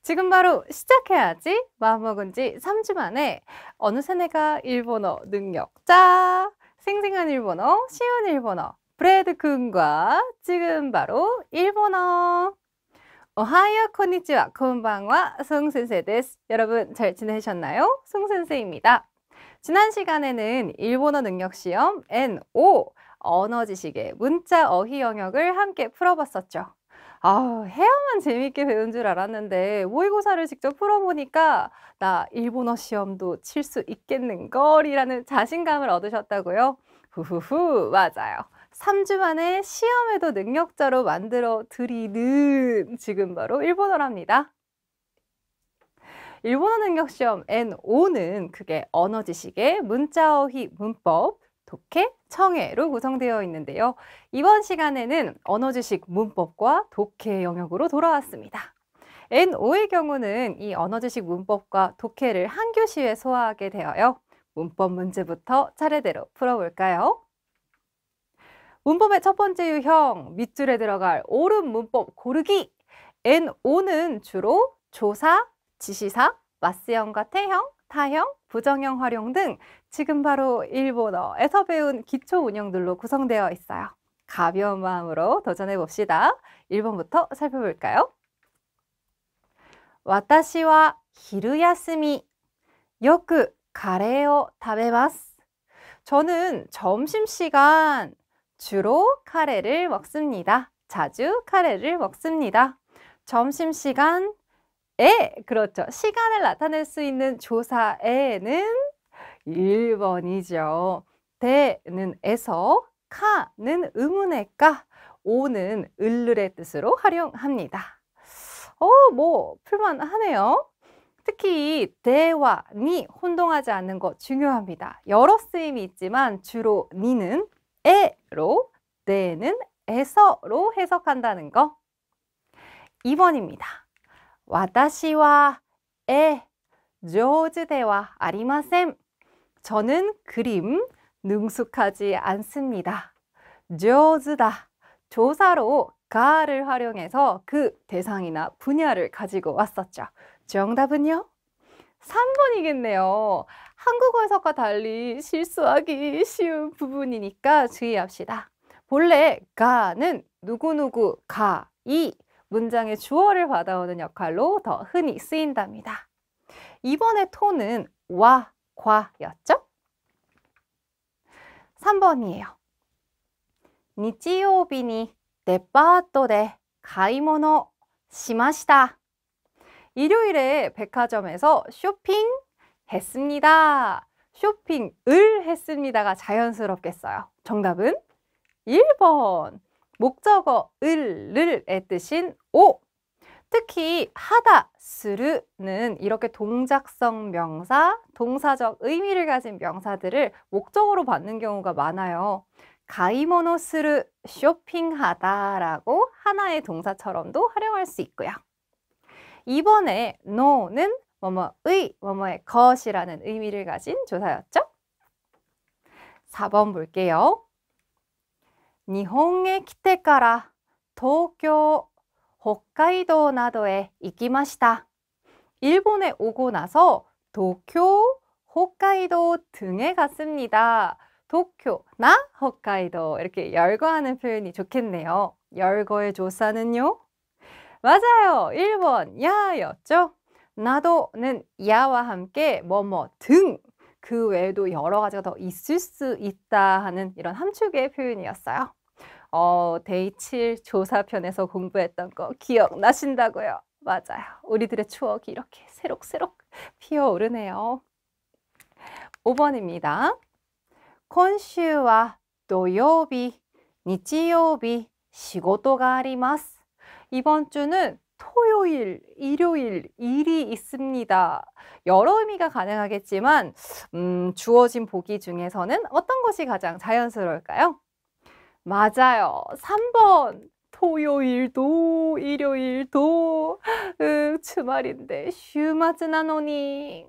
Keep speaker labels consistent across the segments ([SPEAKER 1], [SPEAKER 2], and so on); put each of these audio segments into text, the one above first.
[SPEAKER 1] 지금 바로 시작해야지 마음먹은 지 3주 만에 어느새 내가 일본어 능력자 생생한 일본어 쉬운 일본어 브레드 군과 지금 바로 일본어 오하요 콘니치와 콘방와 송센세 데스. 여러분 잘 지내셨나요? 송센세입니다. 지난 시간에는 일본어 능력 시험 N5 언어 지식의 문자 어휘 영역을 함께 풀어봤었죠. 해야만 재밌게 배운 줄 알았는데 모의고사를 직접 풀어보니까 나 일본어 시험도 칠 수 있겠는걸이라는 자신감을 얻으셨다고요? 후후후, 맞아요. 3주 만에 시험에도 능력자로 만들어 드리는 지금 바로 일본어랍니다. 일본어 능력 시험 N5는 그게 언어 지식의 문자 어휘 문법 독해, 청해로 구성되어 있는데요. 이번 시간에는 언어 지식 문법과 독해 영역으로 돌아왔습니다. N5의 경우는 이 언어 지식 문법과 독해를 한 교시에 소화하게 되어요. 문법 문제부터 차례대로 풀어볼까요? 문법의 첫 번째 유형, 밑줄에 들어갈 옳은 문법 고르기. N5는 주로 조사, 지시사, 마스형과 태형, 타형, 부정형 활용 등 지금 바로 일본어에서 배운 기초 운영들로 구성되어 있어요. 가벼운 마음으로 도전해 봅시다. 1번부터 살펴볼까요? 와타시와 히루 야스미 요쿠 카레を食べます. 저는 점심시간 주로 카레를 먹습니다. 자주 카레를 먹습니다. 점심시간 그렇죠. 시간을 나타낼 수 있는 조사에는 1번이죠. 대는 에서, 카는 의문의 까, 오는 을르의 뜻으로 활용합니다. 풀만하네요. 특히 대와 니 혼동하지 않는 거 중요합니다. 여러 쓰임이 있지만 주로 니는 에로, 대는 에서로 해석한다는 거. 2번입니다. 私は上手ではありません. 저는 그림 능숙하지 않습니다. 上手다. 조사로 가를 활용해서 그 대상이나 분야를 가지고 왔었죠. 정답은요? 3번이겠네요. 한국어에서과 달리 실수하기 쉬운 부분이니까 주의합시다. 본래 가는 누구누구 가이 문장의 주어를 받아오는 역할로 더 흔히 쓰인답니다. 이번의 토는 와, 과였죠? 3번이에요. 日曜日にデパートで買い物しました. 일요일에 백화점에서 쇼핑했습니다. 쇼핑을 했습니다가 자연스럽겠어요. 정답은 1번. 목적어 을의 뜻인 오. 특히 하다, 스르는 이렇게 동작성 명사, 동사적 의미를 가진 명사들을 목적어로 받는 경우가 많아요. 가이모노 스르, 쇼핑하다라고 하나의 동사처럼도 활용할 수 있고요. 이번에 노는 뭐뭐의, 뭐뭐의 것이라는 의미를 가진 조사였죠? 4번 볼게요. 日本へ来てから東京、北海道などへ行きました. 일본에 오고 나서 도쿄, 홋카이도 등에 갔습니다. 도쿄나 홋카이도 이렇게 열거하는 표현이 좋겠네요. 열거의 조사는요? 맞아요. 1번 야였죠. 나도는 야와 함께 뭐뭐 등 그 외에도 여러 가지가 더 있을 수 있다 하는 이런 함축의 표현이었어요. 데이 7 조사편에서 공부했던 거 기억나신다고요? 맞아요. 우리들의 추억이 이렇게 새록새록 피어오르네요. 5번입니다. 今週は土曜日、日曜日、仕事があります. 이번 주는 토요일, 일요일, 일이 있습니다. 여러 의미가 가능하겠지만 주어진 보기 중에서는 어떤 것이 가장 자연스러울까요? 맞아요. 3번. 토요일도 일요일도 주말인데 슈마즈나노니.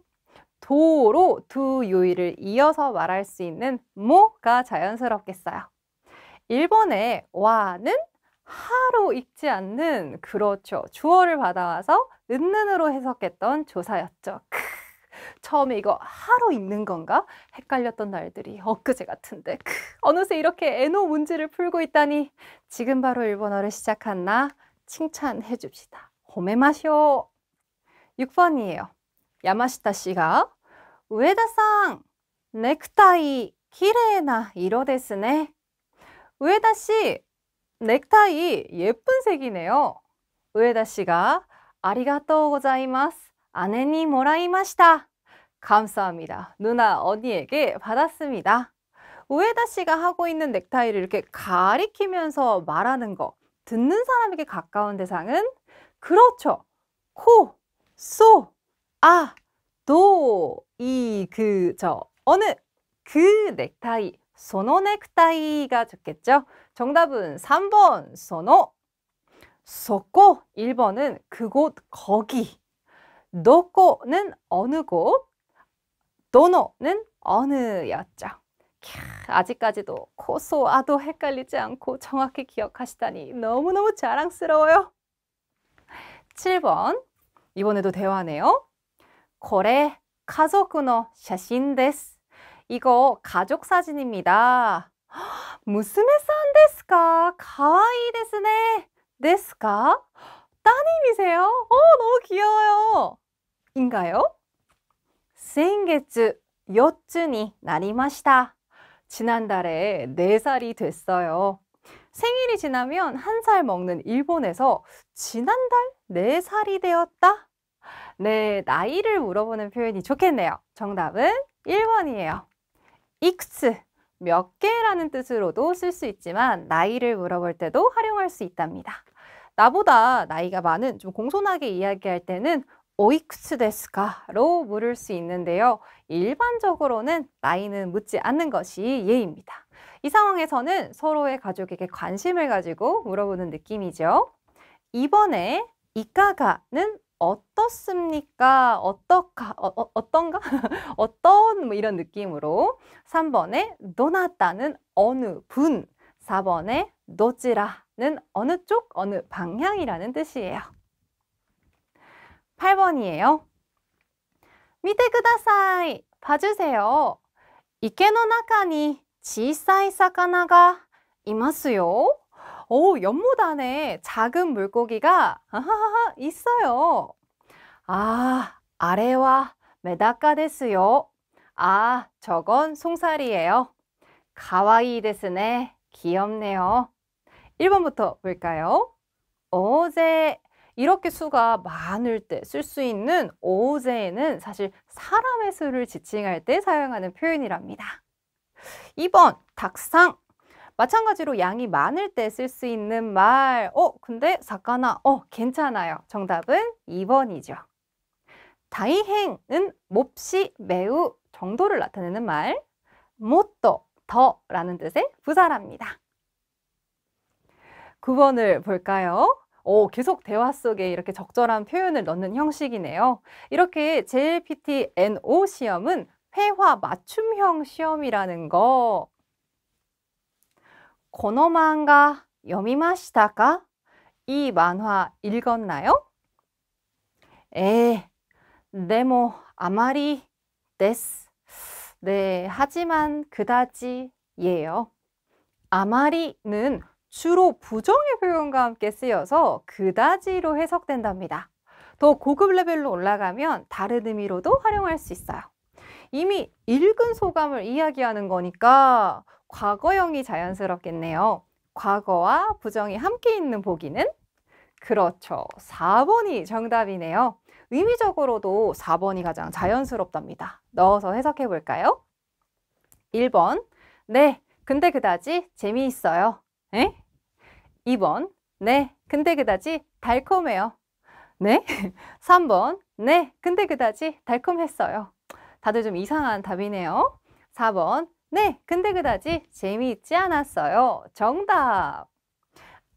[SPEAKER 1] 도로 두 요일을 이어서 말할 수 있는 모가 자연스럽겠어요. 1번의 와는 하로 읽지 않는 그렇죠. 주어를 받아와서 는으로 해석했던 조사였죠. 처음에 이거 하로 읽는 건가? 헷갈렸던 날들이 엊그제 같은데 어느새 이렇게 에노 문제를 풀고 있다니 지금 바로 일본어를 시작한 나 칭찬해 줍시다. 호메마쇼. 6번이에요. 야마시타 씨가 우에다さん, 넥타이 키레이나 이로 데스 네. 우에다 씨, 넥타이 예쁜 색이네요. 우에다 씨가 아리가또 고자이마스. 아내니 모라이마시타. 감사합니다. 누나 언니에게 받았습니다. 우에다 씨가 하고 있는 넥타이를 이렇게 가리키면서 말하는 거, 듣는 사람에게 가까운 대상은 그렇죠. 코, 소, 아, 도, 이, 그, 저, 어느 그 넥타이, 소노 넥타이가 좋겠죠. 정답은 3번 소노. 소코 1번은 그곳 거기. 노코는 어느 곳, 도노는 어느였죠. 아직까지도 코소 아도 헷갈리지 않고 정확히 기억하시다니 너무너무 자랑스러워요. 7번 이번에도 대화네요. 고래 가족의 사진 데스. 이거 가족 사진입니다. 무스메さん 데스 까? 가와이 데스네. 데스 까? 따님이세요? 너무 귀여워요. 인가요? 先月 4つになりました. 지난달에 4살이 됐어요. 생일이 지나면 1살 먹는 일본에서 지난달 4살이 되었다? 네, 나이를 물어보는 표현이 좋겠네요. 정답은 1번이에요. 이쿠츠, 몇 개라는 뜻으로도 쓸 수 있지만 나이를 물어볼 때도 활용할 수 있답니다. 나보다 나이가 많은 좀 공손하게 이야기할 때는 오이쿠츠 데스까로 물을 수 있는데요. 일반적으로는 나이는 묻지 않는 것이 예입니다. 이 상황에서는 서로의 가족에게 관심을 가지고 물어보는 느낌이죠. 2번에 이까가는 어떻습니까? 어떤가? 어떤 뭐 이런 느낌으로 3번에 도나타는 어느 분 4번에 도치라는 어느 쪽, 어느 방향이라는 뜻이에요. 8번이에요. 見てください. 봐주세요. 池の中に小さい魚がいますよ. 연못 안에 작은 물고기가 있어요. 아, 아래와 메다카 데스요. 아, 저건 송사리예요. 가와이 데스네. 귀엽네요. 1번부터 볼까요? 어제 이렇게 수가 많을 때 쓸 수 있는 오제는 사실 사람의 수를 지칭할 때 사용하는 표현이랍니다. 2번 닭상. 마찬가지로 양이 많을 때 쓸 수 있는 말. 근데 사카나. 괜찮아요. 정답은 2번이죠. 다이행은 몹시 매우 정도를 나타내는 말. 모토 더라는 뜻의 부사랍니다. 9번을 볼까요? 계속 대화 속에 이렇게 적절한 표현을 넣는 형식이네요. 이렇게 JLPT NO 시험은 회화 맞춤형 시험이라는 거. この漫画読みましたか? 이 만화 읽었나요? でもあまりです. 네, 하지만 그다지예요. 아마리는 주로 부정의 표현과 함께 쓰여서 그다지로 해석된답니다. 더 고급 레벨로 올라가면 다른 의미로도 활용할 수 있어요. 이미 읽은 소감을 이야기하는 거니까 과거형이 자연스럽겠네요. 과거와 부정이 함께 있는 보기는? 그렇죠. 4번이 정답이네요. 의미적으로도 4번이 가장 자연스럽답니다. 넣어서 해석해 볼까요? 1번, 네, 근데 그다지 재미있어요. 2번, 네, 근데 그다지 달콤해요. 네? 3번, 네, 근데 그다지 달콤했어요. 다들 좀 이상한 답이네요. 4번, 네, 근데 그다지 재미있지 않았어요. 정답!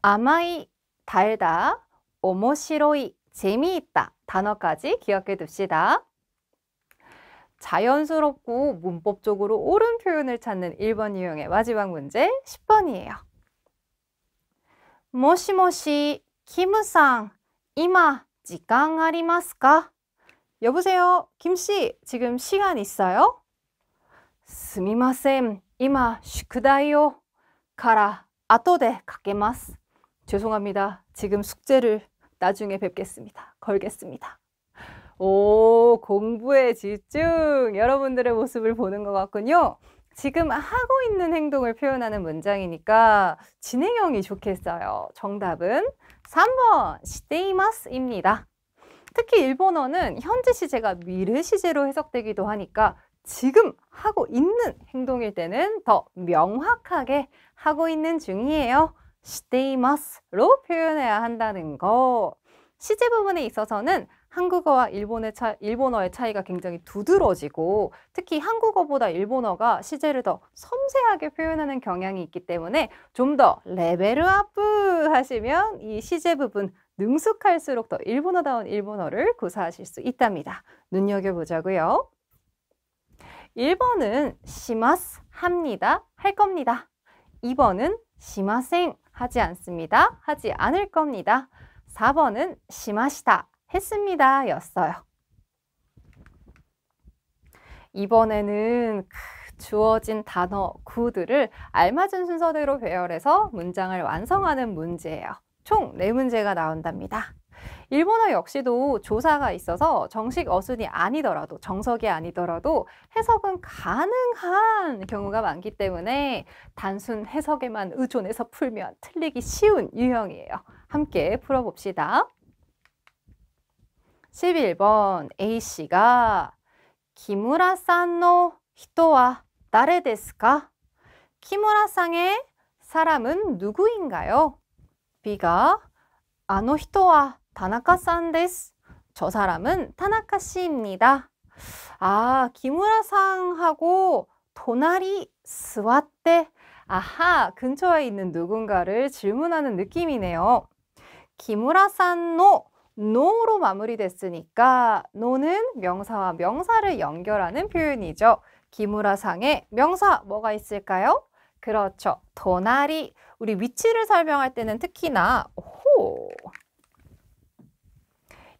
[SPEAKER 1] 아마이, 달다, 오모시로이, 재미있다 단어까지 기억해 둡시다. 자연스럽고 문법적으로 옳은 표현을 찾는 1번 유형의 마지막 문제 10번이에요. もしもし、キムさん、今時間ありますか? 여보세요, 김 씨, 지금 시간 있어요? すみません, 이마 슈크다이요. 가라, 아토데 가게마스. 죄송합니다. 지금 숙제를 나중에 뵙겠습니다. 걸겠습니다. 오, 공부에 집중! 여러분들의 모습을 보는 것 같군요. 지금 하고 있는 행동을 표현하는 문장이니까 진행형이 좋겠어요. 정답은 3번 시테이마스입니다. 특히 일본어는 현재 시제가 미래 시제로 해석되기도 하니까 지금 하고 있는 행동일 때는 더 명확하게 하고 있는 중이에요. 시테이마스로 표현해야 한다는 거. 시제 부분에 있어서는 한국어와 일본어의 차이가 굉장히 두드러지고 특히 한국어보다 일본어가 시제를 더 섬세하게 표현하는 경향이 있기 때문에 좀 더 레벨업 하시면 이 시제 부분 능숙할수록 더 일본어다운 일본어를 구사하실 수 있답니다. 눈여겨보자고요. 1번은 시마스 합니다. 할 겁니다. 2번은 시마생 하지 않습니다. 하지 않을 겁니다. 4번은 시마시다 했습니다 였어요. 이번에는 주어진 단어, 구들을 알맞은 순서대로 배열해서 문장을 완성하는 문제예요. 총 4문제가 나온답니다. 일본어 역시도 조사가 있어서 정식 어순이 아니더라도 정석이 아니더라도 해석은 가능한 경우가 많기 때문에 단순 해석에만 의존해서 풀면 틀리기 쉬운 유형이에요. 함께 풀어봅시다. 11번 A씨가 키무라さんの 히토와 다레 데스か? 키무라さん의 사람은 누구인가요? B가 あの人は 타나카さんです. 저 사람은 타나카 씨입니다. 아, 키무라さん하고 도나리 스와떼. 아하, 근처에 있는 누군가를 질문하는 느낌이네요. 키무라さんの 노로 마무리됐으니까 노는 명사와 명사를 연결하는 표현이죠. 키무라상의 명사 뭐가 있을까요? 그렇죠. 도나리. 우리 위치를 설명할 때는 특히나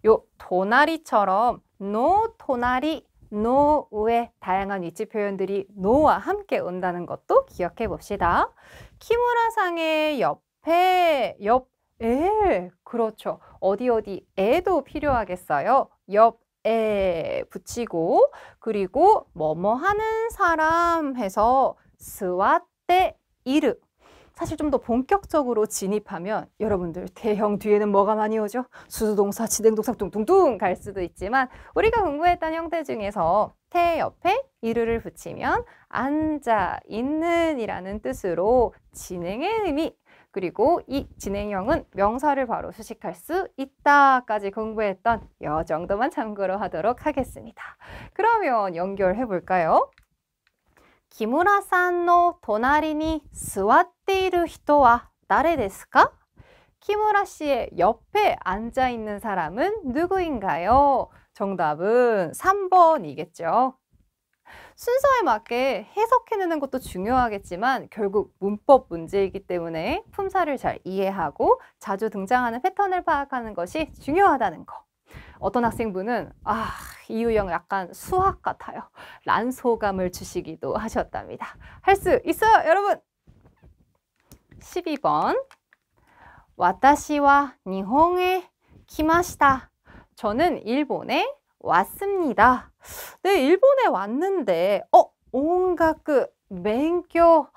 [SPEAKER 1] 요 도나리처럼 노, 도나리, 노, 우의 다양한 위치 표현들이 노와 함께 온다는 것도 기억해 봅시다. 키무라상의 옆에, 그렇죠. 어디에도 필요하겠어요. 옆에 붙이고 그리고 뭐뭐 하는 사람 해서 스와떼 이르. 사실 좀 더 본격적으로 진입하면 여러분들 대형 뒤에는 뭐가 많이 오죠? 수동사, 지행동사 뚱뚱뚱 갈 수도 있지만 우리가 공부했던 형태 중에서 태 옆에 이르를 붙이면 앉아 있는 이라는 뜻으로 진행의 의미 그리고 이 진행형은 명사를 바로 수식할 수 있다까지 공부했던 이 정도만 참고로 하도록 하겠습니다. 그러면 연결해 볼까요? 키무라さんの 隣に座っている人は誰ですか? 키무라 씨의 옆에 앉아 있는 사람은 누구인가요? 정답은 3번이겠죠. 순서에 맞게 해석해내는 것도 중요하겠지만 결국 문법 문제이기 때문에 품사를 잘 이해하고 자주 등장하는 패턴을 파악하는 것이 중요하다는 거. 어떤 학생분은 이 유형 약간 수학 같아요. 란 소감을 주시기도 하셨답니다. 할 수 있어요, 여러분! 12번 와타시와 일본에 기마시다. 저는 일본에 왔습니다. 네, 일본에 왔는데 온가쿠 맹교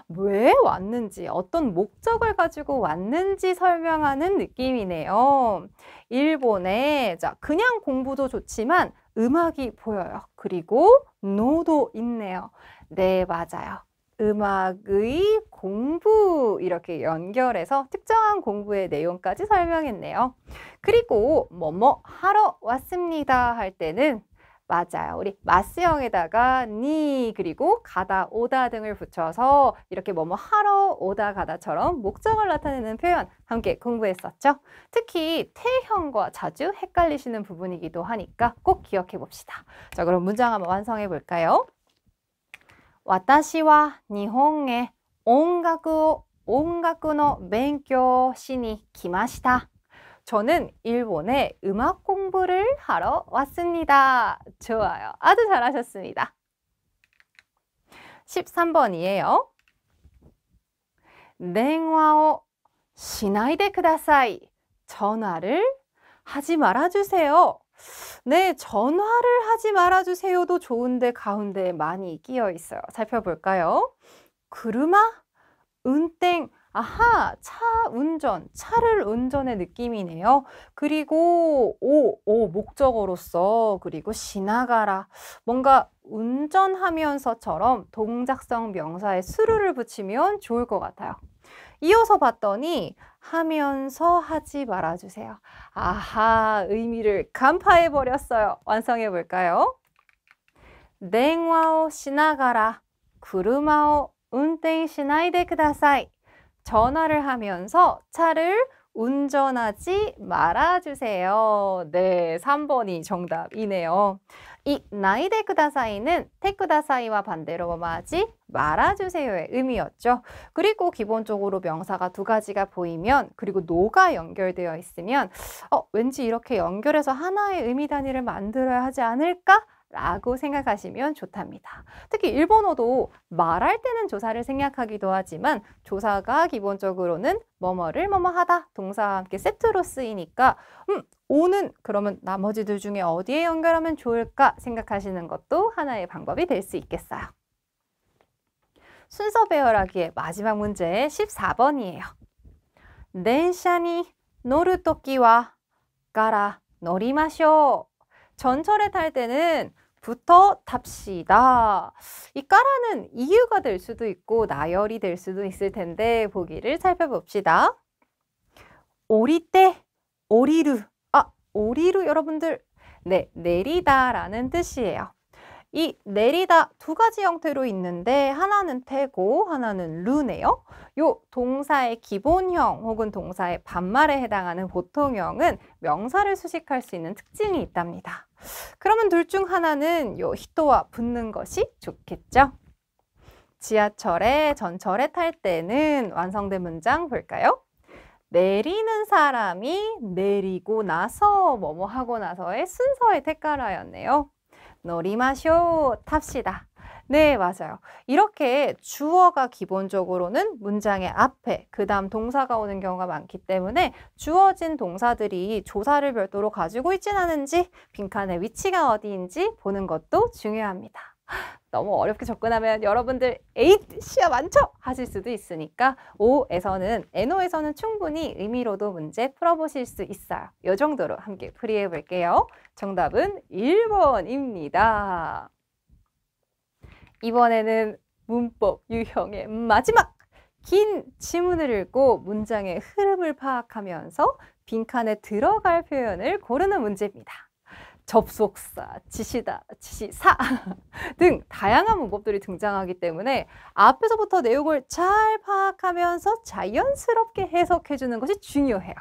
[SPEAKER 1] 왜 왔는지 어떤 목적을 가지고 왔는지 설명하는 느낌이네요. 일본에 그냥 공부도 좋지만 음악이 보여요. 그리고 노도 있네요. 네, 맞아요. 음악의 공부 이렇게 연결해서 특정한 공부의 내용까지 설명했네요. 그리고 뭐뭐 하러 왔습니다 할 때는 맞아요. 우리 마스형에다가 니 그리고 가다 오다 등을 붙여서 이렇게 뭐뭐 하러 오다 가다처럼 목적을 나타내는 표현 함께 공부했었죠. 특히 태형과 자주 헷갈리시는 부분이기도 하니까 꼭 기억해 봅시다. 자, 그럼 문장 한번 완성해 볼까요? 私は日本へ音楽を音楽の勉強しに来ました. 저는 일본에 음악 공부를 하러 왔습니다. 좋아요. 아주 잘하셨습니다. 13번이에요. 電話をしないでください. 전화를 하지 말아주세요. 네, 전화를 하지 말아주세요도 좋은데 가운데 많이 끼어 있어요. 살펴볼까요? 車, 운행, 아하, 차 운전, 차를 운전의 느낌이네요. 그리고 목적어로서, 그리고 지나가라, 뭔가 운전하면서처럼 동작성 명사에 수루를 붙이면 좋을 것 같아요. 이어서 봤더니 하면서 하지 말아주세요. 아하, 의미를 간파해버렸어요. 완성해볼까요? 電話をしながら車を運転しないでください. 전화를 하면서 차를 운전하지 말아주세요. 네, 3번이 정답이네요. 이 나이데 쿠다사이는 테쿠다사이와 반대로 뭐하지? 말아주세요의 의미였죠. 그리고 기본적으로 명사가 두 가지가 보이면 그리고 노가 연결되어 있으면 왠지 이렇게 연결해서 하나의 의미 단위를 만들어야 하지 않을까? 라고 생각하시면 좋답니다. 특히 일본어도 말할 때는 조사를 생략하기도 하지만 조사가 기본적으로는 뭐뭐를 뭐뭐하다 동사와 함께 세트로 쓰이니까 오는 그러면 나머지들 중에 어디에 연결하면 좋을까 생각하시는 것도 하나의 방법이 될 수 있겠어요. 순서 배열하기의 마지막 문제 14번이에요. 電車に乗るときはから乗りましょう. 전철에 탈 때는 부터 탑시다. 이 까라는 이유가 될 수도 있고 나열이 될 수도 있을 텐데 보기를 살펴봅시다. 오리때, 오리루. 오리루 여러분들, 네, 내리다라는 뜻이에요. 이 내리다 두 가지 형태로 있는데 하나는 태고 하나는 루네요. 요 동사의 기본형 혹은 동사의 반말에 해당하는 보통형은 명사를 수식할 수 있는 특징이 있답니다. 그러면 둘 중 하나는 요 히토와 붙는 것이 좋겠죠. 지하철에 전철에 탈 때는 완성된 문장 볼까요? 내리는 사람이 내리고 나서 뭐뭐 하고 나서의 순서의 테카라였네요. 노리마쇼 탑시다. 네, 맞아요. 이렇게 주어가 기본적으로는 문장의 앞에 그 다음 동사가 오는 경우가 많기 때문에 주어진 동사들이 조사를 별도로 가지고 있진 않은지 빈칸의 위치가 어디인지 보는 것도 중요합니다. 너무 어렵게 접근하면 여러분들 에잇 시야 많죠? 하실 수도 있으니까 NO에서는 충분히 의미로도 문제 풀어보실 수 있어요. 이 정도로 함께 풀이해 볼게요. 정답은 1번입니다. 이번에는 문법 유형의 마지막 긴 지문을 읽고 문장의 흐름을 파악하면서 빈칸에 들어갈 표현을 고르는 문제입니다. 접속사, 지시다, 지시사 등 다양한 문법들이 등장하기 때문에 앞에서부터 내용을 잘 파악하면서 자연스럽게 해석해주는 것이 중요해요.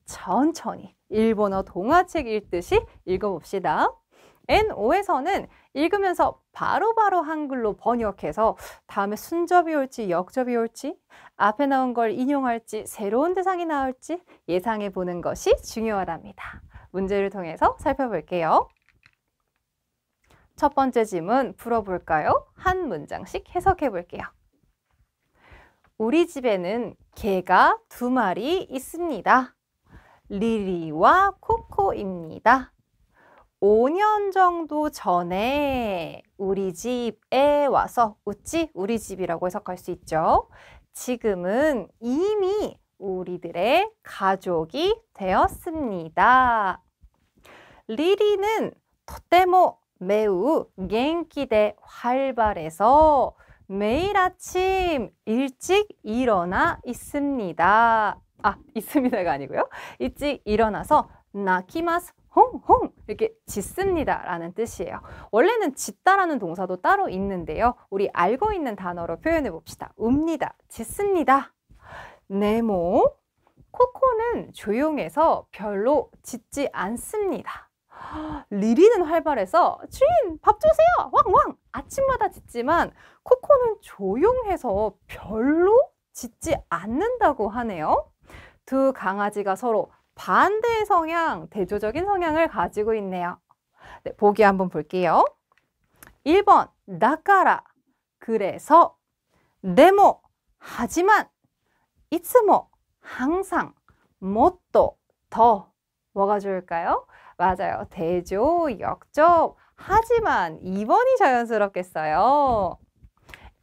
[SPEAKER 1] 천천히 일본어 동화책 읽듯이 읽어봅시다. NO에서는 읽으면서 바로바로 한글로 번역해서 다음에 순접이 올지 역접이 올지 앞에 나온 걸 인용할지 새로운 대상이 나올지 예상해 보는 것이 중요하답니다. 문제를 통해서 살펴볼게요. 첫 번째 질문 풀어볼까요? 한 문장씩 해석해 볼게요. 우리 집에는 개가 2마리 있습니다. 리리와 코코입니다. 5년 정도 전에 우리 집에 와서 우찌 우리 집이라고 해석할 수 있죠. 지금은 이미 우리들의 가족이 되었습니다. 리리는 とても 매우 겐키데 활발해서 매일 아침 일찍 일어나 있습니다. 있습니다가 아니고요. 일찍 일어나서 나키마스 홍홍 이렇게 짖습니다 라는 뜻이에요. 원래는 짖다라는 동사도 따로 있는데요. 우리 알고 있는 단어로 표현해 봅시다. 웁니다. 짖습니다. 네모 코코는 조용해서 별로 짖지 않습니다. 리리는 활발해서 주인 밥 주세요 왕왕 아침마다 짖지만 코코는 조용해서 별로 짖지 않는다고 하네요. 두 강아지가 서로 반대의 성향, 대조적인 성향을 가지고 있네요. 네, 보기 한번 볼게요. 1번, 나까라, 그래서, 데모, 하지만, 이츠모, 항상, 모또, 더. 뭐가 좋을까요? 맞아요. 대조, 역접, 하지만 2번이 자연스럽겠어요.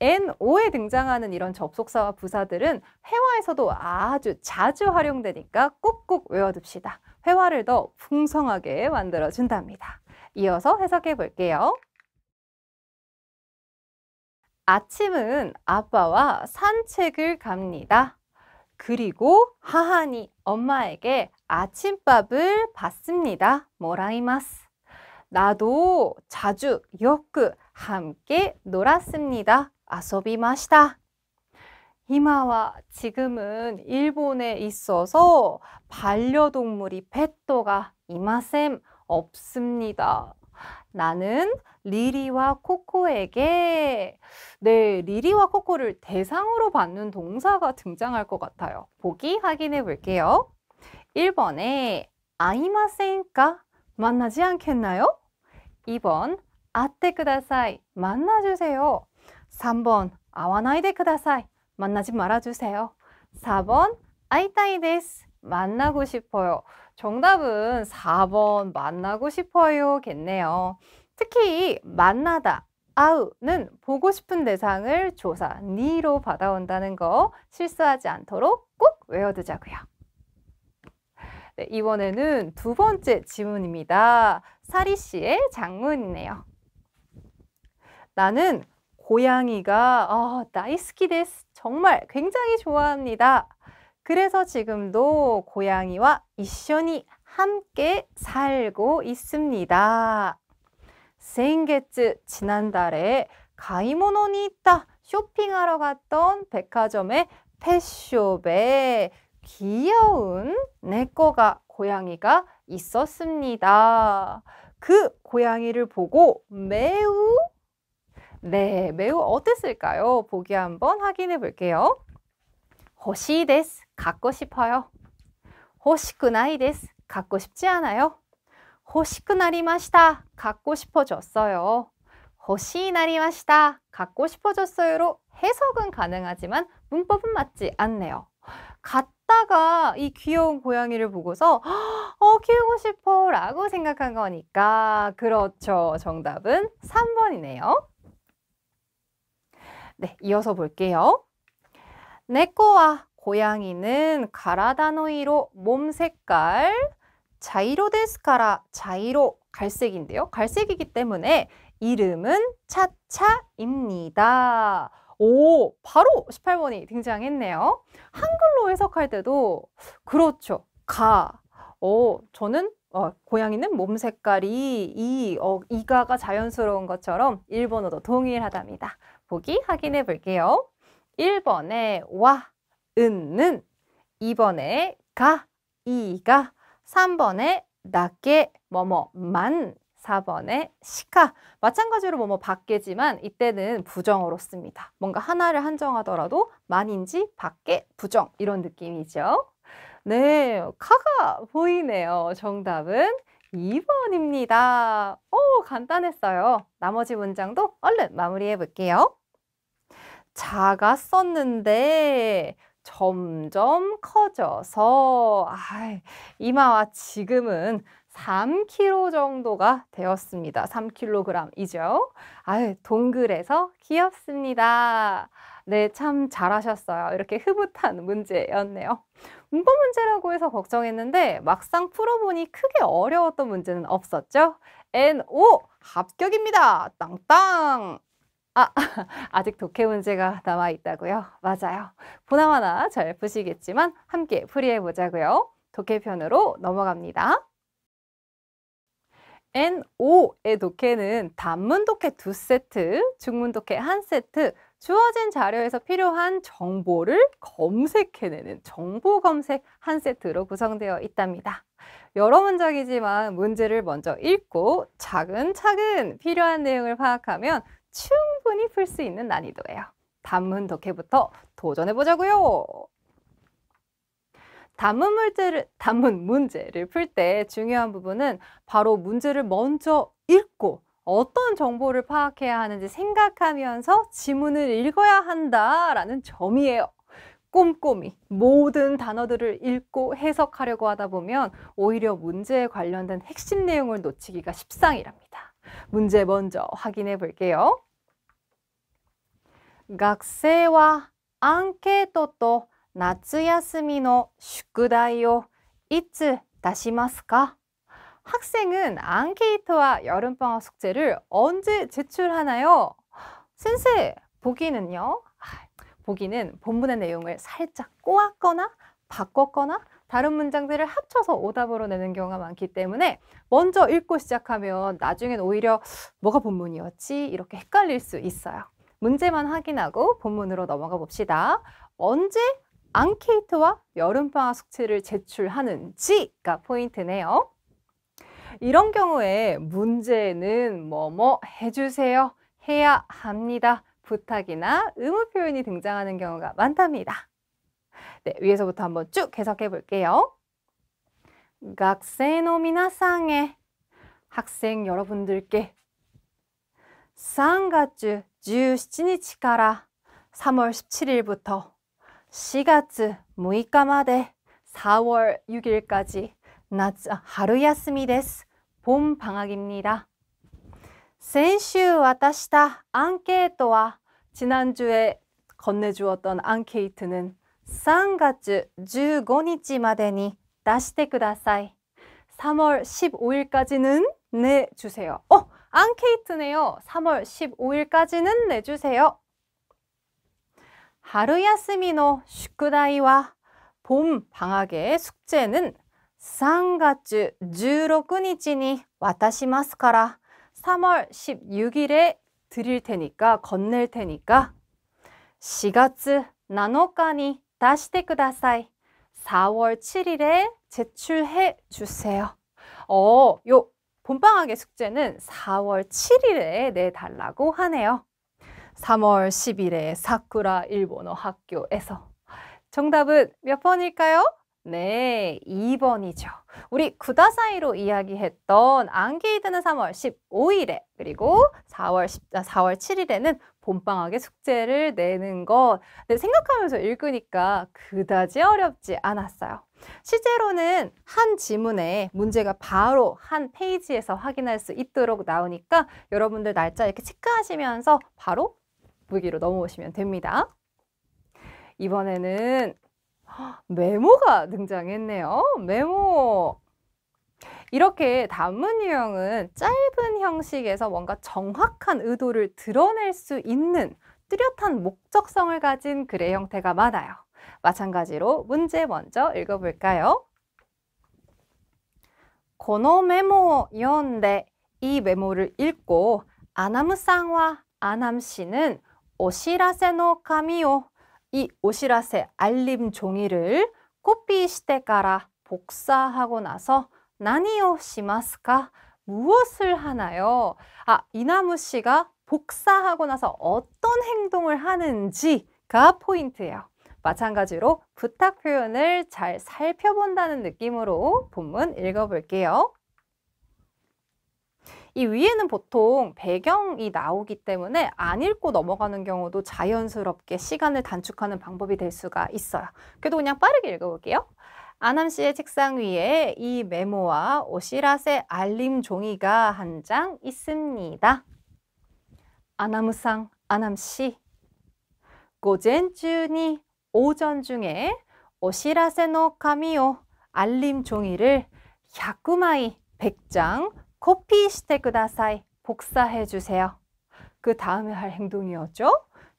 [SPEAKER 1] NO에 등장하는 이런 접속사와 부사들은 회화에서도 아주 자주 활용되니까 꾹꾹 외워둡시다. 회화를 더 풍성하게 만들어준답니다. 이어서 해석해 볼게요. 아침은 아빠와 산책을 갑니다. 그리고 하하니 엄마에게 아침밥을 받습니다. 모라이마스. 나도 자주 요크 함께 놀았습니다. 아소비마시다. 이마와 지금은 일본에 있어서 반려동물이 펫도가 이마셈 없습니다. 나는 리리와 코코에게 리리와 코코를 대상으로 받는 동사가 등장할 것 같아요. 보기 확인해 볼게요. 1번에 아이마센까? 만나지 않겠나요? 2번 아떼 쿠다사이 만나주세요. 3번 아와나이데 쿠다사이 만나지 말아주세요. 4번 아이타이 데스 만나고 싶어요. 정답은 4번 만나고 싶어요 겠네요. 특히 만나다, 아우는 보고 싶은 대상을 조사, 니로 받아온다는 거 실수하지 않도록 꼭 외워두자고요. 네, 이번에는 두 번째 지문입니다. 사리 씨의 장문이네요. 나는 고양이가 다이스키 데스 정말 굉장히 좋아합니다. 그래서 지금도 고양이와 이쇼니 함께 살고 있습니다. 생게츠 지난달에 가이모노니 있다 쇼핑하러 갔던 백화점의 펫숍에 귀여운 네꼬가 고양이가 있었습니다. 그 고양이를 보고 매우 어땠을까요? 보기 한번 확인해 볼게요. 호시 데스 갖고 싶어요. 호시쿠나이 데스 갖고 싶지 않아요. 호시쿠나리마시다 갖고 싶어졌어요. 호시나리마시다 갖고 싶어졌어요로 해석은 가능하지만 문법은 맞지 않네요. 갔다가 이 귀여운 고양이를 보고서 키우고 싶어 라고 생각한 거니까 그렇죠. 정답은 3번이네요. 네, 이어서 볼게요. 네코와 고양이는 가라다노이로 몸 색깔 자이로 데스카라 자이로 갈색인데요. 갈색이기 때문에 이름은 차차입니다. 오, 바로 18번이 등장했네요. 한글로 해석할 때도 그렇죠. 저는 고양이는 몸 색깔이 이가가 자연스러운 것처럼 일본어도 동일하답니다. 보기 확인해 볼게요. 1번에 와, 은는 2번에 가, 이가 3번에 나게, 뭐뭐만 4번에 시카. 마찬가지로 뭐뭐 밖에지만 이때는 부정어로 씁니다. 뭔가 하나를 한정하더라도 만인지 밖에 부정 이런 느낌이죠. 네, 카가 보이네요. 정답은 2번입니다. 간단했어요. 나머지 문장도 얼른 마무리해 볼게요. 작았었는데 점점 커져서 이마와 지금은 3kg 정도가 되었습니다. 3kg이죠. 동글해서 귀엽습니다. 네, 참 잘하셨어요. 이렇게 흐뭇한 문제였네요. 문법 문제라고 해서 걱정했는데 막상 풀어보니 크게 어려웠던 문제는 없었죠? NO 합격입니다. 땅땅. 아직 독해 문제가 남아있다고요? 맞아요. 보나마나 잘 푸시겠지만 함께 풀이해보자고요. 독해편으로 넘어갑니다. NO의 독해는 단문 독해 2세트, 중문 독해 1세트, 주어진 자료에서 필요한 정보를 검색해내는 정보 검색 1세트로 구성되어 있답니다. 여러 문장이지만 문제를 먼저 읽고 차근차근 필요한 내용을 파악하면 충분히 풀 수 있는 난이도예요. 단문 덕해부터 도전해보자고요. 단문 문제를 풀 때 중요한 부분은 바로 문제를 먼저 읽고 어떤 정보를 파악해야 하는지 생각하면서 지문을 읽어야 한다라는 점이에요. 꼼꼼히 모든 단어들을 읽고 해석하려고 하다 보면 오히려 문제에 관련된 핵심 내용을 놓치기가 십상이랍니다. 문제 먼저 확인해 볼게요. 学生はアンケートと夏休みの宿題をいつ出しますか? 학생은 앙케이트와 여름방학 숙제를 언제 제출하나요? 센세, 보기는요? 보기는 본문의 내용을 살짝 꼬았거나 바꿨거나 다른 문장들을 합쳐서 오답으로 내는 경우가 많기 때문에 먼저 읽고 시작하면 나중엔 오히려 뭐가 본문이었지? 이렇게 헷갈릴 수 있어요. 문제만 확인하고 본문으로 넘어가 봅시다. 언제 앙케이트와 여름방학 숙제를 제출하는지가 포인트네요. 이런 경우에 문제는 뭐뭐 해주세요, 해야 합니다, 부탁이나 의무 표현이 등장하는 경우가 많답니다. 네, 위에서부터 한번 쭉 해석해 볼게요. 学生の皆さんへ 학생 여러분들께 3月17日から 3월 17일부터 4月6日まで 4월 6일까지春休みです. 봄 방학입니다. 先週渡したアンケートは 지난주에 건네주었던 앙케이트는 3月15日までに出してください. 3월 15일까지는 내주세요. 앙케이트네요. 3월 15일까지는 내주세요. 春休みの宿題は 봄 방학의 숙제는 3月16日に渡しますから 3월 16일에 드릴 테니까 건넬 테니까 4月7日に出してください. 4월 7일에 제출해 주세요. 요 봄방학의 숙제는 4월 7일에 내달라고 하네요. 3월 10일에 사쿠라 일본어 학교에서. 정답은 몇 번일까요? 네, 2번이죠. 우리 구다사이로 이야기했던 앙케이트는 3월 15일에 그리고 4월 7일에는 봄방학의 숙제를 내는 것. 네, 생각하면서 읽으니까 그다지 어렵지 않았어요. 실제로는 한 지문에 문제가 바로 한 페이지에서 확인할 수 있도록 나오니까 여러분들 날짜 이렇게 체크하시면서 바로 보기로 넘어오시면 됩니다. 이번에는 메모가 등장했네요. 메모. 이렇게 단문 유형은 짧은 형식에서 뭔가 정확한 의도를 드러낼 수 있는 뚜렷한 목적성을 가진 글의 형태가 많아요. 마찬가지로 문제 먼저 읽어볼까요? このメモを読んで 이 메모를 읽고 아나무상과 아남씨는 오시라세노 카미오 이 오시라세 알림 종이를 코피시테까라 복사하고 나서 나니오 시마스까 무엇을 하나요? 이나무 씨가 복사하고 나서 어떤 행동을 하는지가 포인트예요. 마찬가지로 부탁 표현을 잘 살펴본다는 느낌으로 본문 읽어볼게요. 이 위에는 보통 배경이 나오기 때문에 안 읽고 넘어가는 경우도 자연스럽게 시간을 단축하는 방법이 될 수가 있어요. 그래도 그냥 빠르게 읽어볼게요. 아남 씨의 책상 위에 이 메모와 오시라세 알림 종이가 한 장 있습니다. 아나무상, 아남 씨. 고젠 중이 오전 중에 오시라세노 카미오 알림 종이를 100마이 100장 코피시테 쿠다사이 복사해 주세요. 그 다음에 할 행동이었죠.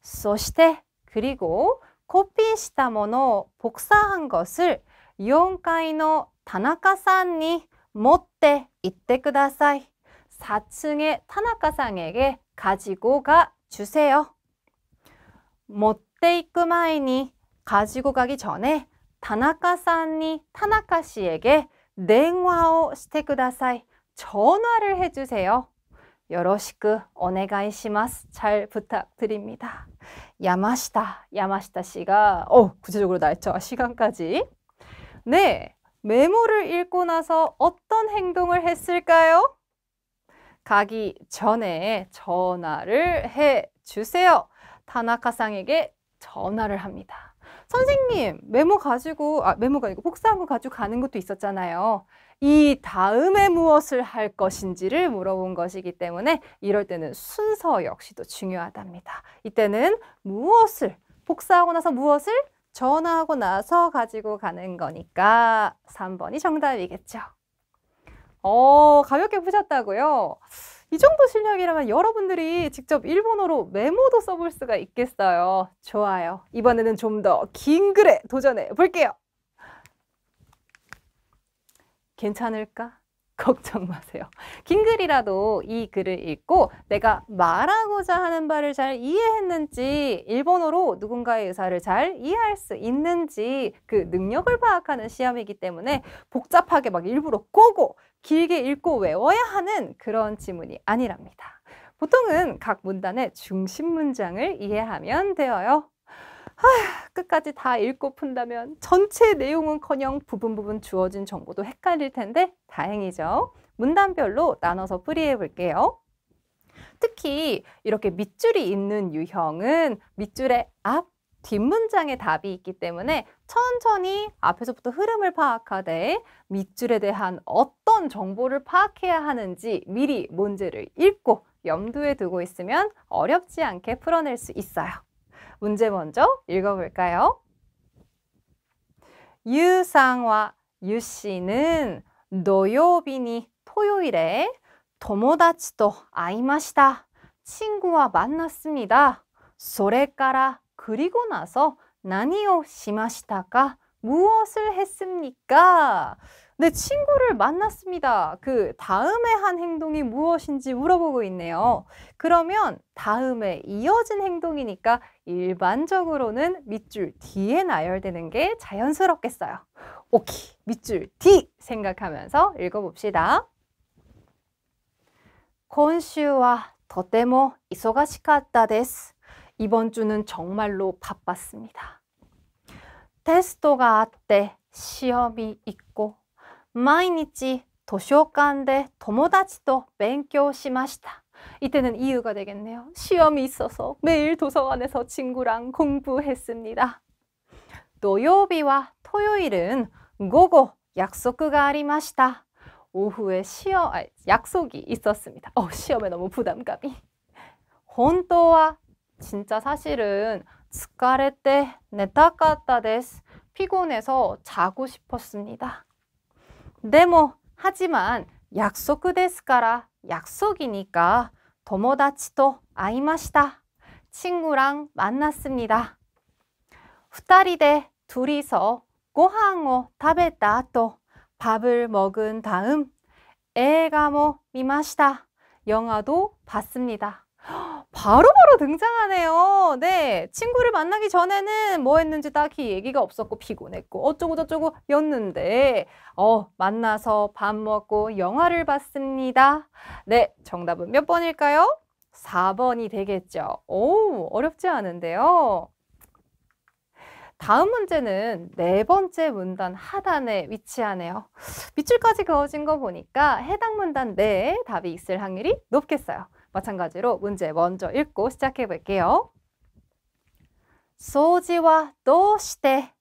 [SPEAKER 1] そして 그리고 코피시타 모노 복사한 것을 4階の 타나카さんに 持って 行ってください. 4층의 타나카さん에게 가지고 가 주세요. 持っていく前に 가지고 가기 전에 타나카さんに 타나카 씨에게 電話をしてください. 전화를 해주세요. 요로시쿠 오네가이시마스. 잘 부탁드립니다. 야마시타 씨가 구체적으로 날짜와 시간까지. 네, 메모를 읽고 나서 어떤 행동을 했을까요? 가기 전에 전화를 해주세요. 타나카상에게 전화를 합니다. 선생님, 메모가 아니고 복사한 거 가지고 가는 것도 있었잖아요. 이 다음에 무엇을 할 것인지를 물어본 것이기 때문에 이럴 때는 순서 역시도 중요하답니다. 이때는 무엇을, 복사하고 나서 무엇을 전화하고 나서 가지고 가는 거니까 3번이 정답이겠죠. 가볍게 푸셨다고요? 이 정도 실력이라면 여러분들이 직접 일본어로 메모도 써볼 수가 있겠어요. 좋아요. 이번에는 좀 더 긴 글에 도전해 볼게요. 괜찮을까? 걱정 마세요. 긴 글이라도 이 글을 읽고 내가 말하고자 하는 바를 잘 이해했는지, 일본어로 누군가의 의사를 잘 이해할 수 있는지 그 능력을 파악하는 시험이기 때문에 복잡하게 막 일부러 꼬고 길게 읽고 외워야 하는 그런 지문이 아니랍니다. 보통은 각 문단의 중심 문장을 이해하면 되어요. 끝까지 다 읽고 푼다면 전체 내용은커녕 부분 주어진 정보도 헷갈릴 텐데 다행이죠. 문단별로 나눠서 풀이해 볼게요. 특히 이렇게 밑줄이 있는 유형은 밑줄의 앞, 뒷문장에 답이 있기 때문에 천천히 앞에서부터 흐름을 파악하되 밑줄에 대한 어떤 정보를 파악해야 하는지 미리 문제를 읽고 염두에 두고 있으면 어렵지 않게 풀어낼 수 있어요. 문제 먼저 읽어볼까요? 유상과 유씨는 노요비니 토요일에 토모다치도 아이마시다. 친구와 만났습니다. それから 그리고 나서 나니오 시마시타까? 무엇을 했습니까? 네, 친구를 만났습니다. 그 다음에 한 행동이 무엇인지 물어보고 있네요. 그러면 다음에 이어진 행동이니까 일반적으로는 밑줄 뒤에 나열되는 게 자연스럽겠어요. 오케이, 밑줄 D 생각하면서 읽어봅시다. 今週はとても忙しかったです. 이번 주는 정말로 바빴습니다. 테스트가 あって 시험이 있고 毎日図書館で友達と勉強しました. 이때는 이유가 되겠네요. 시험이 있어서 매일 도서관에서 친구랑 공부했습니다. 土曜日は 토요일은 午後 약속가 ありました. 오후에 약속이 있었습니다. 시험에 너무 부담감이. 本当は 진짜 사실은 疲れて寝たかったです. 피곤해서 자고 싶었습니다. でも 하지만 約束ですから 약속이니까 友達と会いました. 친구랑 만났습니다. 二人で 둘이서 ご飯を食べた後 밥을 먹은 다음 映画も見ました. 영화도 봤습니다. 바로바로 등장하네요. 네, 친구를 만나기 전에는 뭐 했는지 딱히 얘기가 없었고 피곤했고 어쩌고 저쩌고 였는데 만나서 밥 먹고 영화를 봤습니다. 네, 정답은 몇 번일까요? 4번이 되겠죠. 어렵지 않은데요. 다음 문제는 네 번째 문단 하단에 위치하네요. 밑줄까지 그어진 거 보니까 해당 문단 내에 답이 있을 확률이 높겠어요. 마찬가지로 문제 먼저 읽고 시작해 볼게요. 掃除はどうして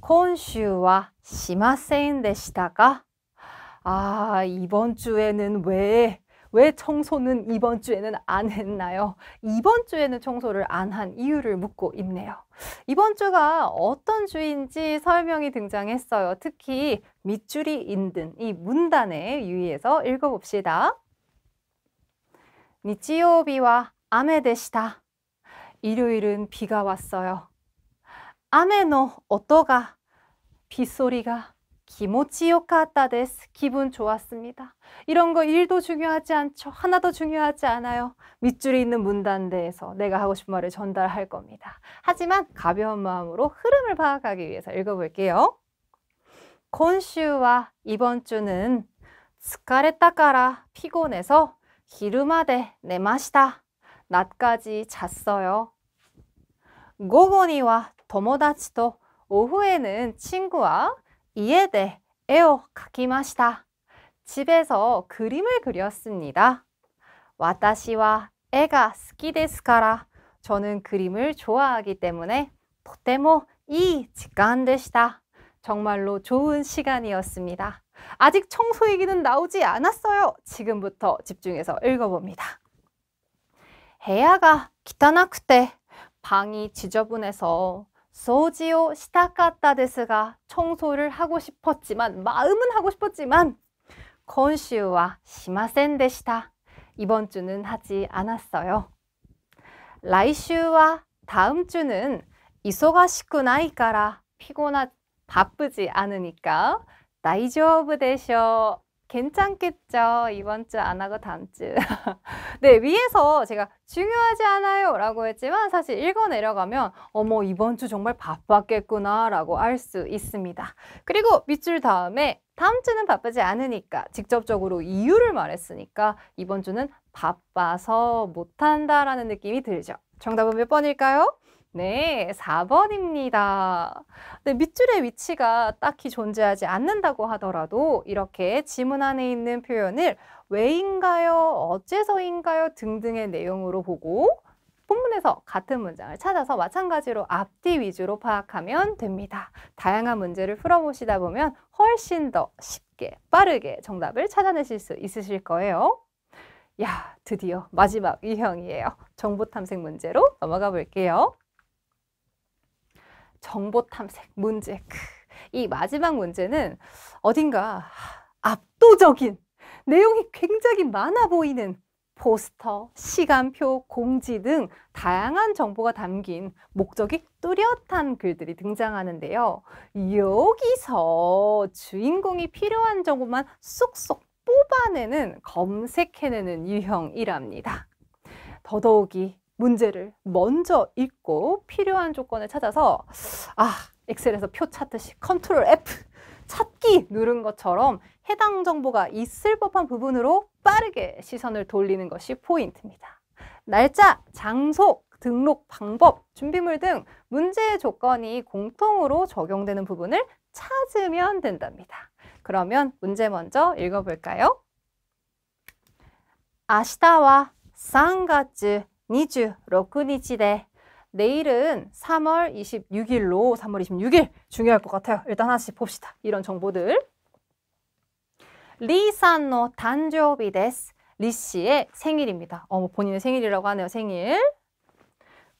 [SPEAKER 1] 今週はしませんでしたか? 이번 주에는 왜 청소는 이번 주에는 안 했나요? 이번 주에는 청소를 안 한 이유를 묻고 있네요. 이번 주가 어떤 주인지 설명이 등장했어요. 특히 밑줄이 있는 이 문단에 유의해서 읽어봅시다. 日曜日は雨でした. 일요일은 비가 왔어요. 雨の音が 빗소리가 気持ちよかったです. 기분 좋았습니다. 이런 거 일도 중요하지 않죠. 하나도 중요하지 않아요. 밑줄이 있는 문단대에서 내가 하고 싶은 말을 전달할 겁니다. 하지만 가벼운 마음으로 흐름을 파악하기 위해서 읽어볼게요. 今週は 이번 주는 疲れたから 피곤해서 히루마데 네마시타. 낮까지 잤어요. 고고니와 토모다치토. 오후에는 친구와 이에데 에오 카키마시타. 집에서 그림을 그렸습니다. 와타시와 에가 스키 데스 카라. 저는 그림을 좋아하기 때문에 토테모 이 시간 데시타. 정말로 좋은 시간이었습니다. 아직 청소 얘기는 나오지 않았어요. 지금부터 집중해서 읽어봅니다. 부屋が汚くて 방이 지저분해서 소지오 시타카타 데스가 청소를 하고 싶었지만 마음은 하고 싶었지만今週は 시마센 데시타. 이번 주는 하지 않았어요. 来週は 다음 주는 忙しくないから 바쁘지 않으니까 大丈夫でしょう. 괜찮겠죠. 이번 주 안 하고 다음 주. 네, 위에서 제가 중요하지 않아요 라고 했지만 사실 읽어 내려가면 어머 이번 주 정말 바빴겠구나 라고 알 수 있습니다. 그리고 밑줄 다음에 다음 주는 바쁘지 않으니까 직접적으로 이유를 말했으니까 이번 주는 바빠서 못한다 라는 느낌이 들죠. 정답은 몇 번일까요? 네, 4번입니다. 네, 밑줄의 위치가 딱히 존재하지 않는다고 하더라도 이렇게 지문 안에 있는 표현을 왜인가요? 어째서인가요? 등등의 내용으로 보고 본문에서 같은 문장을 찾아서 마찬가지로 앞뒤 위주로 파악하면 됩니다. 다양한 문제를 풀어보시다 보면 훨씬 더 쉽게 빠르게 정답을 찾아내실 수 있으실 거예요. 야, 드디어 마지막 유형이에요. 정보탐색 문제로 넘어가 볼게요. 정보탐색 문제. 이 마지막 문제는 어딘가 압도적인 내용이 굉장히 많아 보이는 포스터, 시간표, 공지 등 다양한 정보가 담긴 목적이 뚜렷한 글들이 등장하는데요. 여기서 주인공이 필요한 정보만 쏙쏙 뽑아내는, 검색해내는 유형이랍니다. 더더욱이 문제를 먼저 읽고 필요한 조건을 찾아서 엑셀에서 표 찾듯이 컨트롤 F 찾기 누른 것처럼 해당 정보가 있을 법한 부분으로 빠르게 시선을 돌리는 것이 포인트입니다. 날짜, 장소, 등록 방법, 준비물 등 문제의 조건이 공통으로 적용되는 부분을 찾으면 된답니다. 그러면 문제 먼저 읽어볼까요? 明日は3月 26日대 내일은 3월 26일로 3월 26일 중요할 것 같아요. 일단 하나씩 봅시다. 이런 정보들. 리산의誕生日です. 리 씨의 생일입니다. 본인의 생일이라고 하네요. 생일.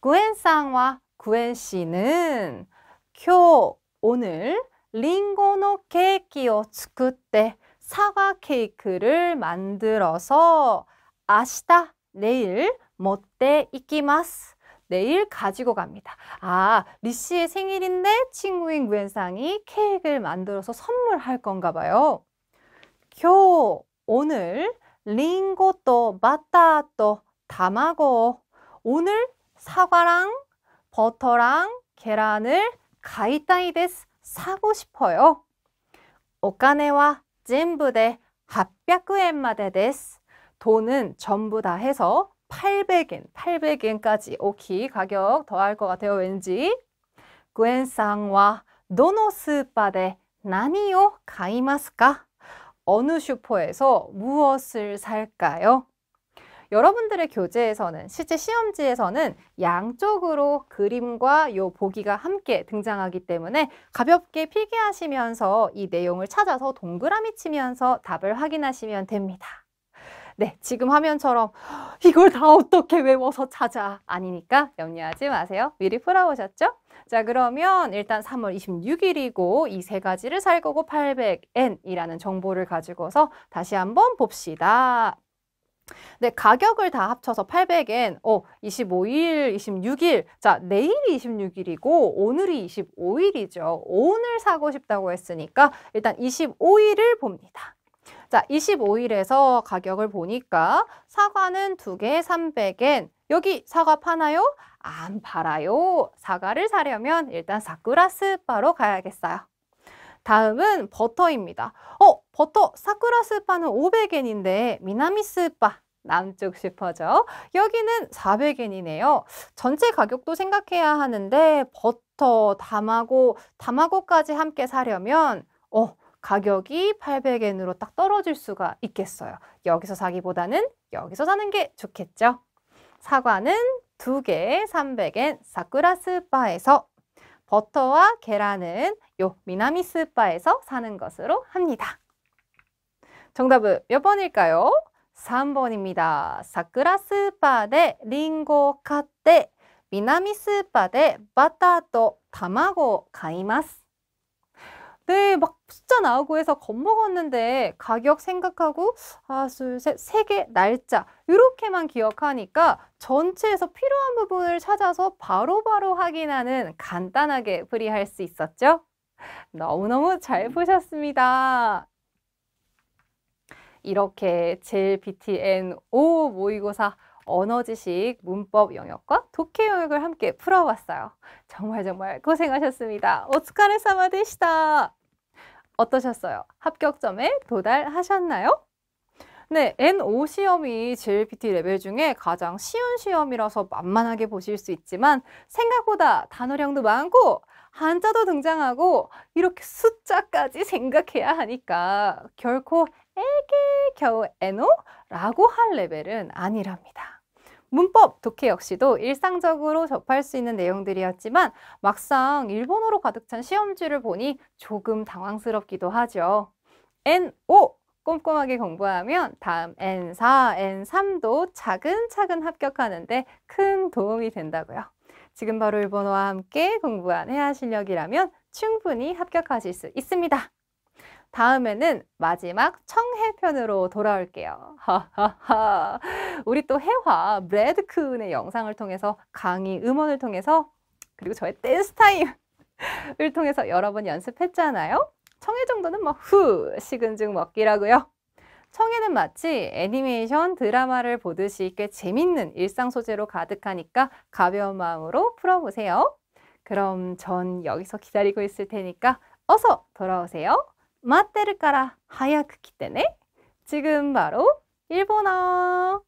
[SPEAKER 1] 구엔상과 구엔 씨는 今日 오늘 링고의 케이크를 作って 사과 케이크를 만들어서 明日 내일 持って行きます. 내일 가지고 갑니다. 리 씨의 생일인데 친구인 구엔상이 케이크를 만들어서 선물할 건가 봐요. 今日 오늘 링고또 바타또 타마고 오늘 사과랑 버터랑 계란을 가이타이 데스 사고 싶어요. お金は全部で 800엔마데 데스. 돈은 전부 다 해서 800엔, 800엔까지. 오케이, 가격 더할 것 같아요, 왠지. 구엔상와 도노 스파데 나니요 가이마스까? 어느 슈퍼에서 무엇을 살까요? 여러분들의 교재에서는, 실제 시험지에서는 양쪽으로 그림과 요 보기가 함께 등장하기 때문에 가볍게 필기하시면서 이 내용을 찾아서 동그라미 치면서 답을 확인하시면 됩니다. 네, 지금 화면처럼 이걸 다 어떻게 외워서 찾아? 아니니까 염려하지 마세요. 미리 풀어보셨죠? 자, 그러면 일단 3월 26일이고 이 세 가지를 살 거고 800엔이라는 정보를 가지고서 다시 한번 봅시다. 네, 가격을 다 합쳐서 800엔, 25일, 26일. 자, 내일이 26일이고 오늘이 25일이죠. 오늘 사고 싶다고 했으니까 일단 25일을 봅니다. 자, 25일에서 가격을 보니까 사과는 2개 300엔. 여기 사과 파나요? 안 팔아요. 사과를 사려면 일단 사쿠라 스파로 가야겠어요. 다음은 버터입니다. 버터 사쿠라 스파는 500엔인데 미나미 스파 남쪽 슈퍼죠. 여기는 400엔이네요. 전체 가격도 생각해야 하는데 버터, 다마고까지 함께 사려면 가격이 800엔으로 딱 떨어질 수가 있겠어요. 여기서 사기보다는 여기서 사는 게 좋겠죠. 사과는 2개 300엔 사쿠라스바에서, 버터와 계란은 요 미나미스바에서 사는 것으로 합니다. 정답은 몇 번일까요? 3번입니다. 사쿠라스바 대 링고 카테 미나미스바 대 바타또 타마고 가이마스. 네, 막 숫자 나오고 해서 겁먹었는데 가격 생각하고 하나, 둘, 셋, 3개 날짜 이렇게만 기억하니까 전체에서 필요한 부분을 찾아서 바로바로 확인하는 간단하게 풀이할 수 있었죠? 너무너무 잘 보셨습니다. 이렇게 JBTN5 모의고사 언어지식, 문법 영역과 독해 영역을 함께 풀어봤어요. 정말 고생하셨습니다. 오츠카레사마 데시타. 어떠셨어요? 합격점에 도달하셨나요? 네, N5 시험이 JBT 레벨 중에 가장 쉬운 시험이라서 만만하게 보실 수 있지만 생각보다 단어량도 많고 한자도 등장하고 이렇게 숫자까지 생각해야 하니까 결코 에게 겨우 N5라고 할 레벨은 아니랍니다. 문법, 독해 역시도 일상적으로 접할 수 있는 내용들이었지만 막상 일본어로 가득 찬 시험지를 보니 조금 당황스럽기도 하죠. N5 꼼꼼하게 공부하면 다음 N4, N3도 차근차근 합격하는데 큰 도움이 된다고요. 지금 바로 일본어와 함께 공부한 회화 실력이라면 충분히 합격하실 수 있습니다. 다음에는 마지막 청해편으로 돌아올게요. 하하하. 우리 또 회화 브래드쿤의 영상을 통해서 강의 음원을 통해서 그리고 저의 댄스 타임을 통해서 여러 번 연습했잖아요. 청해 정도는 식은 죽 먹기라고요. 청해는 마치 애니메이션 드라마를 보듯이 꽤 재밌는 일상 소재로 가득하니까 가벼운 마음으로 풀어보세요. 그럼 전 여기서 기다리고 있을 테니까 어서 돌아오세요. 待ってるから早く来てね. 지금 바로 일본어.